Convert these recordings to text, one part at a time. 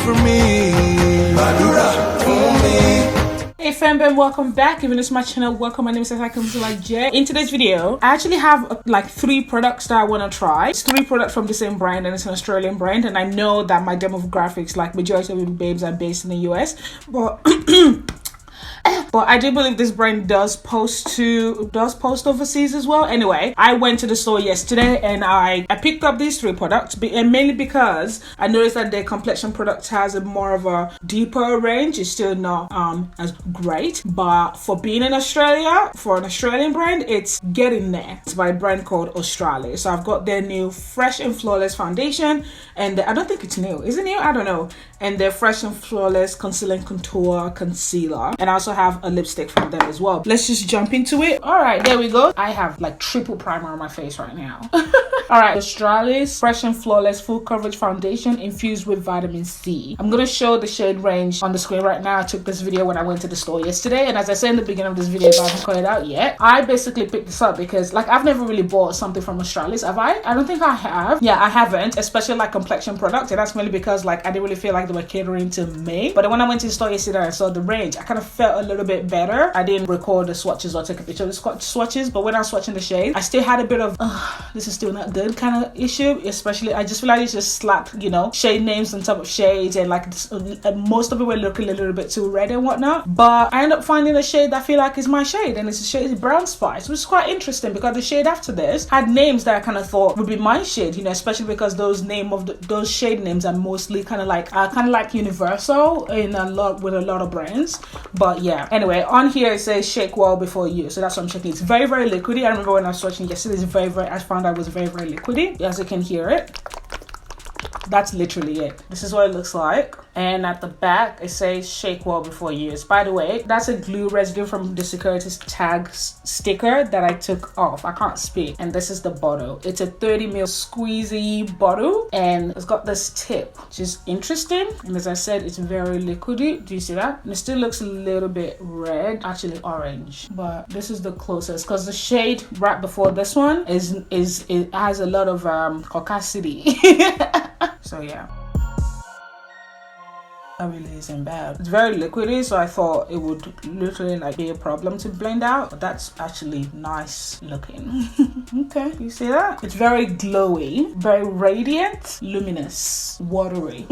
for me. Badura for me. Hey fam, and welcome back. If you're new to my channel, welcome. My name is Esther J. In today's video, I actually have like 3 products that I want to try. It's 3 products from the same brand, and it's an Australian brand, and I know that my demographics, like majority of the babes, are based in the US, but but I do believe this brand does post overseas as well. Anyway, I went to the store yesterday and I picked up these 3 products, and mainly because I noticed that their complexion products has a more of a deeper range. It's still not as great, but for being in Australia, for an Australian brand, it's getting there. It's by a brand called Australis. So I've got their new Fresh and Flawless foundation, and I don't think it's new. Is it new? I don't know. And their Fresh and Flawless Conceal and Contour Concealer, and I also have a lipstick from them as well. Let's just jump into it. All right, there we go. I have like triple primer on my face right now. All right, Australis Fresh and Flawless Full Coverage Foundation infused with vitamin C. I'm gonna show the shade range on the screen right now. I took this video when I went to the store yesterday, and as I said in the beginning of this video, if I haven't cut it out yet, I basically picked this up because like I've never really bought something from Australis, have I? I don't think I have. Yeah, I haven't, especially like complexion products, and that's mainly because like I didn't really feel like they were catering to me. But when I went to the store yesterday, I saw the range. I kind of felt a little bit better. I didn't record the swatches or take a picture of the swatches, but when I was swatching the shade, I still had a bit of this is still not good kind of issue. Especially I just feel like it's just slapped, you know, shade names on top of shades, and like this, most of it were looking a little bit too red and whatnot. But I ended up finding a shade that I feel like is my shade, and it's a shade Brown Spice, which is quite interesting because the shade after this had names that I kind of thought would be my shade, you know, especially because those those shade names are mostly kind of like universal in a lot of brands. But yeah, anyway, on here it says shake well before use, so that's what I'm checking. It's very, very liquidy. I remember when I was swatching yesterday, it's I found out it was very, very liquidy, as you can hear it. That's literally it. This is what it looks like. And at the back, it says shake well before use. By the way, that's a glue residue from the security tag sticker that I took off. I can't speak. And this is the bottle. It's a 30ml squeezy bottle, and it's got this tip, which is interesting. And as I said, it's very liquidy. Do you see that? And it still looks a little bit red, actually orange. But this is the closest, because the shade right before this one it has a lot of caucasity. So yeah, that really isn't bad. It's very liquidy, so I thought it would literally like be a problem to blend out, but that's actually nice looking. Okay, you see that? It's very glowy, very radiant, luminous, watery.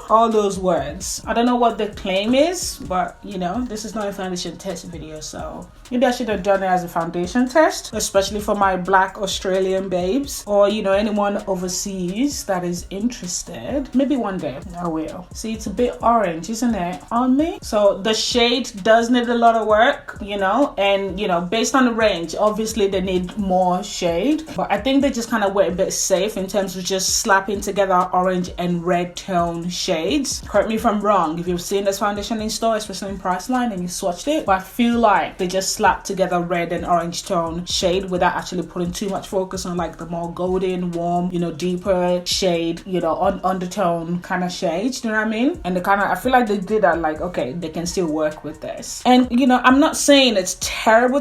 All those words. I don't know what the claim is, but you know, this is not a foundation test video, so maybe I should have done it as a foundation test, especially for my Black Australian babes, or you know, anyone overseas that is interested. Maybe one day I will. See, it's a bit orange, isn't it, on me? So the shade does need a lot of work, you know, and you know, based on the range, obviously they need more shade, but I think they just kind of went a bit safe in terms of just slapping together orange and red tone shades. Correct me if I'm wrong if you've seen this foundation in store, especially in Priceline, and you swatched it, but I feel like they just slapped together red and orange tone shade without actually putting too much focus on like the more golden, warm, you know, deeper shade, you know, undertone kind of shades, you know what I mean? And the kind of, I feel like they did that, like, okay, they can still work with this. And you know, I'm not saying it's terrible,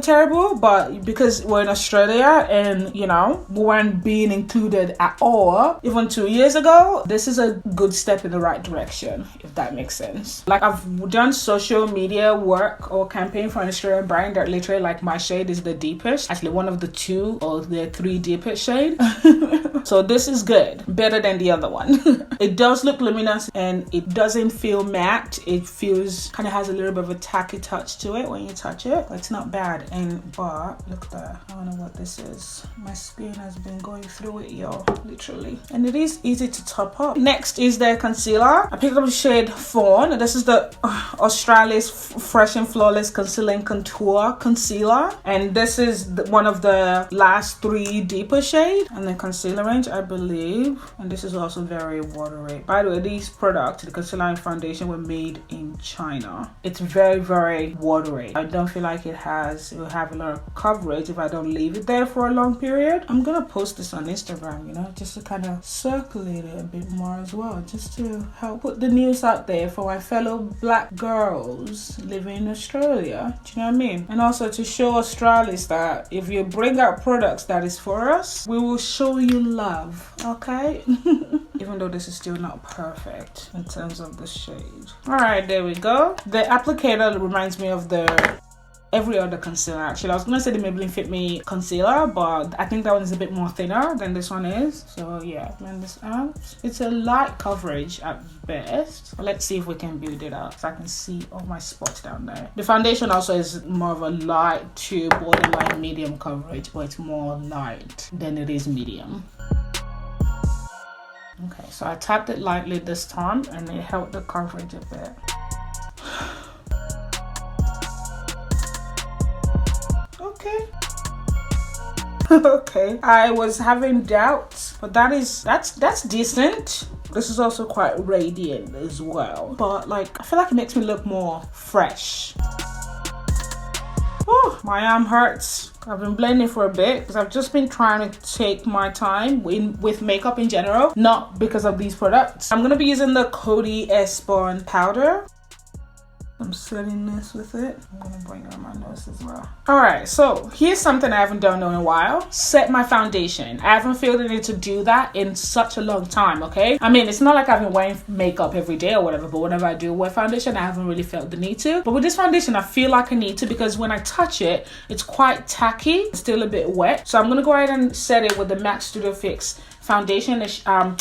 but because we're in Australia and you know, we weren't being included at all even 2 years ago, this is a good step in the right direction, if that makes sense. Like, I've done social media work or campaign for an Australian brand that literally, like, my shade is the deepest, actually one of the 2 or the 3 deepest shade. So this is good, better than the other one. It does look luminous and it doesn't feel matte. It feels kind of has a little bit of a tacky touch to it when you touch it, but it's not bad. But look there, I don't know what this is. My skin has been going through it, y'all, literally. And it is easy to top up. Next is their concealer. I picked up the shade Fawn. This is the Australis Fresh and Flawless Conceal and Contour Concealer, and this is one of the last 3 deeper shade in the concealer range, I believe. And this is also very watery. By the way, these products, the concealer and foundation, were made in China. It's very, very watery. I don't feel like it will have a lot of coverage if I don't leave it there for a long period. I'm gonna post this on Instagram, you know, just to kind of circulate it a bit more as well, just to help I'll put the news out there for my fellow black girls living in Australia. Do you know what I mean? And also to show Australis that if you bring out products that is for us, we will show you love, okay? Even though this is still not perfect in terms of the shade. All right, there we go. The applicator reminds me of the every other concealer. Actually, I was gonna say the Maybelline Fit Me concealer, but I think that one is a bit more thinner than this one is. So yeah, blend this out. It's a light coverage at best, but let's see if we can build it up so I can see all my spots down there. The foundation also is more of a light to borderline medium coverage, but it's more light than it is medium. Okay, so I tapped it lightly this time and it helped the coverage a bit. Okay. Okay, I was having doubts, but that's decent. This is also quite radiant as well, but like I feel like it makes me look more fresh. Oh, my arm hurts. I've been blending for a bit because I've just been trying to take my time with makeup in general, not because of these products. I'm gonna be using the Coty Airspun powder. I'm setting this with it. I'm gonna bring it on my nose as well. All right, so here's something I haven't done in a while. Set my foundation. I haven't felt the need to do that in such a long time, okay? I mean, it's not like I've been wearing makeup every day or whatever, but whenever I do wear foundation, I haven't really felt the need to. But with this foundation, I feel like I need to because when I touch it, it's quite tacky, it's still a bit wet. So I'm gonna go ahead and set it with the MAC Studio Fix foundation,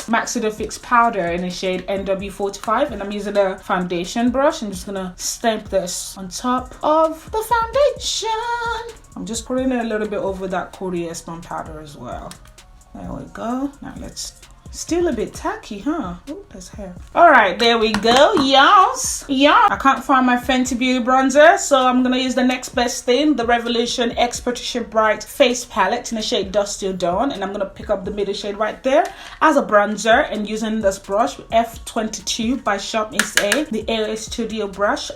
MAC Studio Fix powder in the shade NW45, and I'm using a foundation brush. I'm just gonna stamp this on top of the foundation. I'm just putting it a little bit over that Coty Airspun powder as well. There we go. Now let's, still a bit tacky, huh? Oh, there's hair. All right, there we go, y'all. Yeah, I can't find my Fenty Beauty bronzer, so I'm gonna use the next best thing, the Revolution X Patricia Bright Face Palette in the shade Dust Till Dawn, and I'm gonna pick up the middle shade right there as a bronzer, and using this brush F22 by Shop Miss A, the AOA Studio brush,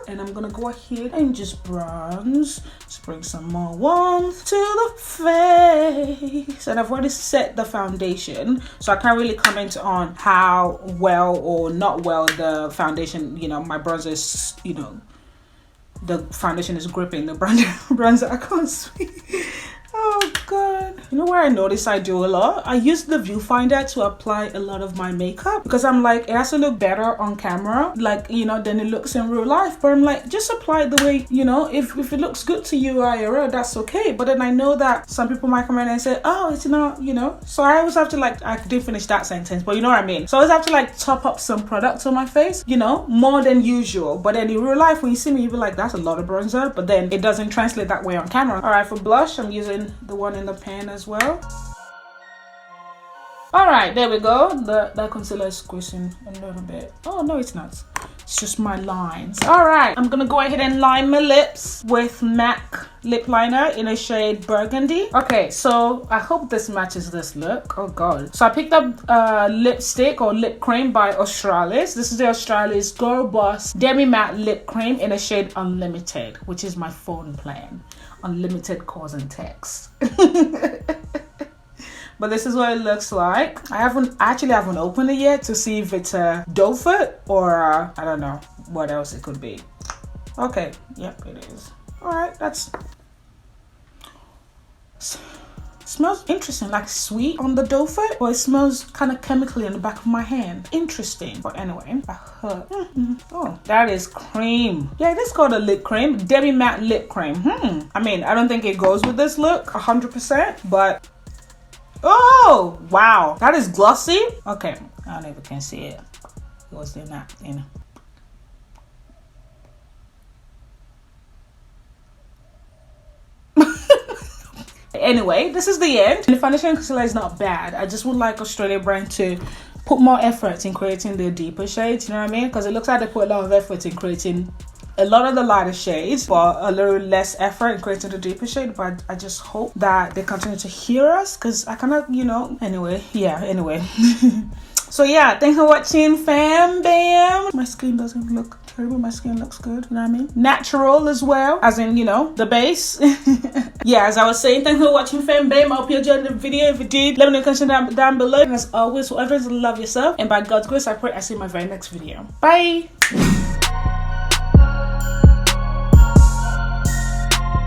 and I'm gonna go ahead and just bronze. Just bring some more warmth to the face, and I've already set the foundation, so I can't really comment on how well or not well the foundation, you know, my bronzer is, you know, the foundation is gripping the bronzer. I can't speak. Oh god. You know where I notice I do a lot? I use the viewfinder to apply a lot of my makeup because I'm like, it has to look better on camera, like, you know, than it looks in real life. But I'm like, just apply it the way, you know, if it looks good to you IRL, that's okay. But then I know that some people might come in and say, oh, it's not, you know. So I always have to like, I didn't finish that sentence, but you know what I mean. So I always have to like top up some products on my face, you know, more than usual. But then in real life, when you see me, you'll be like, that's a lot of bronzer. But then it doesn't translate that way on camera. All right, for blush, I'm using the one in the pan as well. All right, there we go. The concealer is squishing a little bit. Oh no, it's not. It's just my lines. All right, I'm gonna go ahead and line my lips with MAC lip liner in a shade Burgundy. Okay, so I hope this matches this look. Oh god. So I picked up lipstick or lip cream by Australis. This is the Australis Girl Boss Demi Matte Lip Cream in a shade Unlimited, which is my phone plan. Unlimited calls and texts. But this is what it looks like. I actually haven't opened it yet to see if it's a doe foot or I don't know what else it could be. Okay, yep, it is. All right, that's smells interesting, like sweet on the doe foot, or it smells kind of chemically in the back of my hand. Interesting. But anyway, oh, that is cream. Yeah, it is called a lip cream. Demi Matte Lip Cream. I mean, I don't think it goes with this look 100%, but oh wow, that is glossy. Okay, I don't know if you can see it. It was in that, you know. Anyway, this is the end. The foundation concealer is not bad. I just would like Australia brand to put more effort in creating the deeper shades, you know what I mean? Because it looks like they put a lot of effort in creating a lot of the lighter shades, but a little less effort in creating the deeper shade. But I just hope that they continue to hear us, because I cannot, you know, anyway. So yeah, thanks for watching, fam bam. My skin doesn't look Maybe my skin looks good, you know what I mean? Natural as well, as in, you know, the base. Yeah, as I was saying, thanks for watching, fam. Babe, I hope you enjoyed the video. If you did, let me know in the comments down below. And as always, always love yourself. And by God's grace, I pray I see you in my very next video. Bye.